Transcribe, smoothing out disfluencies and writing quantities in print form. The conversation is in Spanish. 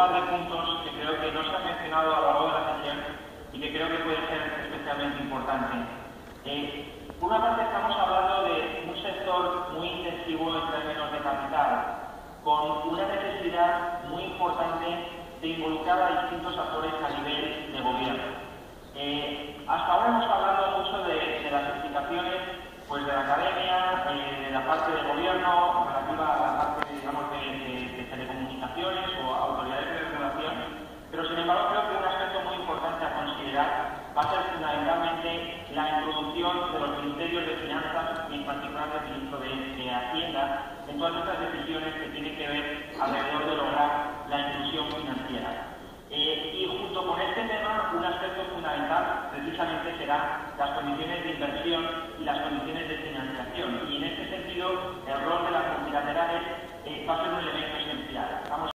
par de puntos que creo que no se han mencionado a lo largo de la sesión y que creo que puede ser especialmente importante. Por una parte estamos hablando de un sector muy intensivo en términos de capital, con una necesidad muy importante de involucrar a distintos actores a nivel de gobierno. Hasta ahora hemos hablado mucho de las implicaciones pues, de la academia, de la parte del gobierno, relativa a la parte, digamos, de telecomunicaciones o autoridades de regulación, pero sin embargo creo que un aspecto muy importante a considerar va a ser fundamentalmente la introducción de los ministerios de finanzas y en particular del ministro de Hacienda en todas estas decisiones que tienen que ver alrededor de lograr la inclusión financiera. Y junto con este tema, un aspecto fundamental precisamente será las condiciones de inversión y las condiciones de financiación. Y en este sentido, el rol de las multilaterales va a ser un elemento